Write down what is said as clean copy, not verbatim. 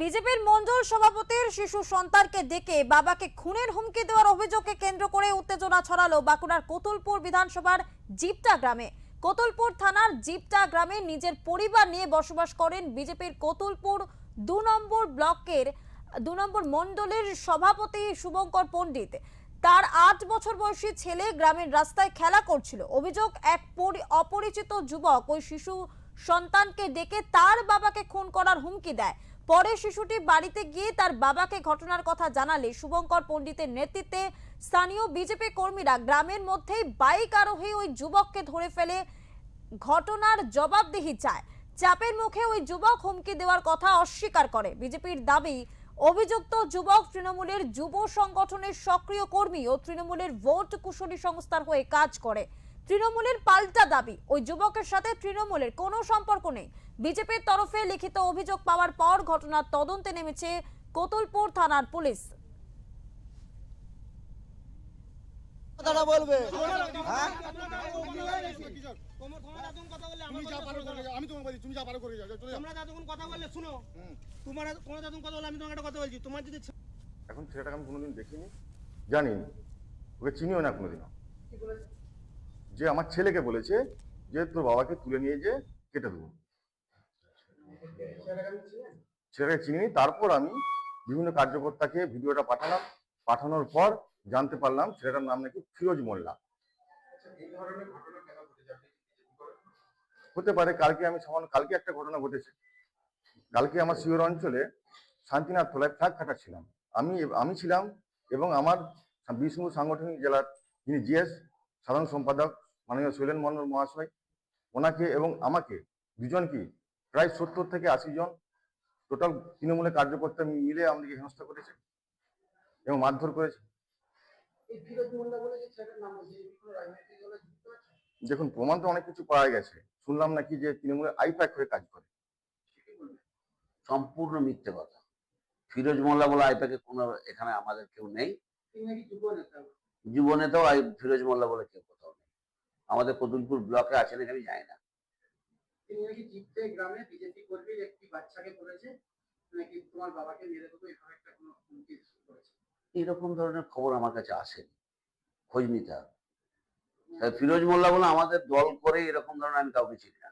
বিজেপির মণ্ডল সভাপতির শিশু সন্তানকে ডেকে বাবাকে খুনের হুমকি দেওয়ার অভিযোগকে কেন্দ্র করে উত্তেজনা ছড়ালো বাঁকুড়ার কোতুলপুর বিধানসভার জিপটা গ্রামে। কোতুলপুর থানার জিপটা গ্রামে নিজের পরিবার নিয়ে বসবাস করেন বিজেপির কোতুলপুর 2 নম্বর ব্লকের 2 নম্বর মণ্ডলের সভাপতি শুভঙ্কর পণ্ডিত। তার 8 বছর বয়সী ছেলে গ্রামের রাস্তায় খেলা করছিল। অভিযোগ, এক অপরিচিত যুবক ওই শিশু সন্তানকে ডেকে তার বাবাকে খুন করার হুমকি দেয়। পরে শিশুটি বাড়িতে গিয়ে তার বাবাকে ঘটনার কথা জানালে শুভঙ্কর পণ্ডিতের নেতৃত্বে স্থানীয় বিজেপি কর্মীরা গ্রামের মধ্যেই বাইক আরোহী ওই যুবককে ধরে ফেলে ঘটনার জবাবদিহি চায়। চাপের মুখে ওই যুবক হুমকি দেওয়ার কথা অস্বীকার করে। বিজেপির দাবি, অভিযুক্ত যুবক তৃণমূলের যুব সংগঠনের সক্রিয় কর্মী ও তৃণমূলের ভোট কুশলী সংস্থার হয়ে কাজ করে। তৃণমূলের পাল্টা দাবি, ওই যুবকের সাথে তৃণমূলের কোনো সম্পর্ক নেই। বিজেপির তরফে লিখিত অভিযোগ পাওয়ার পর ঘটনার তদন্তে নেমেছে কোতুলপুর থানার পুলিশ। কথাটা বলবে হ্যাঁ তুমি যা পারো করে যাও, আমি তোমাকে বলছি তুমি যা পারো করে যাও, চলে যাও। তোমরা যতক্ষণ কথা বললে শুনো, তোমার যতক্ষণ কথা বললে আমি তোমাকে একটা কথা বলছি। তোমার যদি এখন ছেলেটাকে আমি কোনোদিন দেখিনি, জানিনি, ওকে চিনিও না কোনোদিনও। যে আমার ছেলেকে বলেছে যে তোর বাবাকে তুলে নিয়ে যে কেটে দেবো। ছেলেটাকে চিনিনি। তারপর আমি বিভিন্ন কার্যকর্তাকে ভিডিওটা পাঠালাম। পাঠানোর পর জানতে পারলাম ছেলেটার নাম নাকি ফিরোজ মোল্লা। হতে পারে। কালকে একটা ঘটনা ঘটেছে। কালকে আমার শিওর অঞ্চলে শান্তিনাথ তলায় ফ্ল্যাগ কাটাচ্ছিলাম। আমি ছিলাম এবং আমার বিষ্ণু সাংগঠনিক জেলার যিনি জিএস সাধারণ সম্পাদক মাননীয় শৈলেন মন্ডল মহাশয়, ওনাকে এবং আমাকে দুজনকে প্রায় 70 থেকে 80 জন টোটাল তৃণমূলের কার্যকর্তা মিলে আমাদেরকে হেনস্থা করেছে এবং মারধর করেছে। দেখুন, প্রমাণ তো অনেক কিছু পাওয়া গেছে। শুনলাম নাকি যে তৃণমূলের আইপ্যাক হয়ে কাজ করে। সম্পূর্ণ মিথ্যে কথা। ফিরোজ মোল্লা বলে আইপ্যাকে কোনো এখানে আমাদের কেউ নেই। যুব নেতাও ফিরোজ মোল্লা বলে কেউ কোথাও নেই। আমাদের কোতুলপুর ব্লকে আছেন এখানে যায় না। তিনি নাকি জিততে গ্রামে বিজেপি কর্মীর একটি বাচ্চাকে বলেছে নাকি তোমার বাবাকে মেরে দেবো, এরকম একটা কোনো হুমকি করেছে। এরকম ধরনের খবর আমার কাছে আসেনি, খোঁজ নিতে হবে। ফিরোজ মোল্লা বলে আমাদের দল করে এরকম ধরনের আমি কাউকে চিনি না।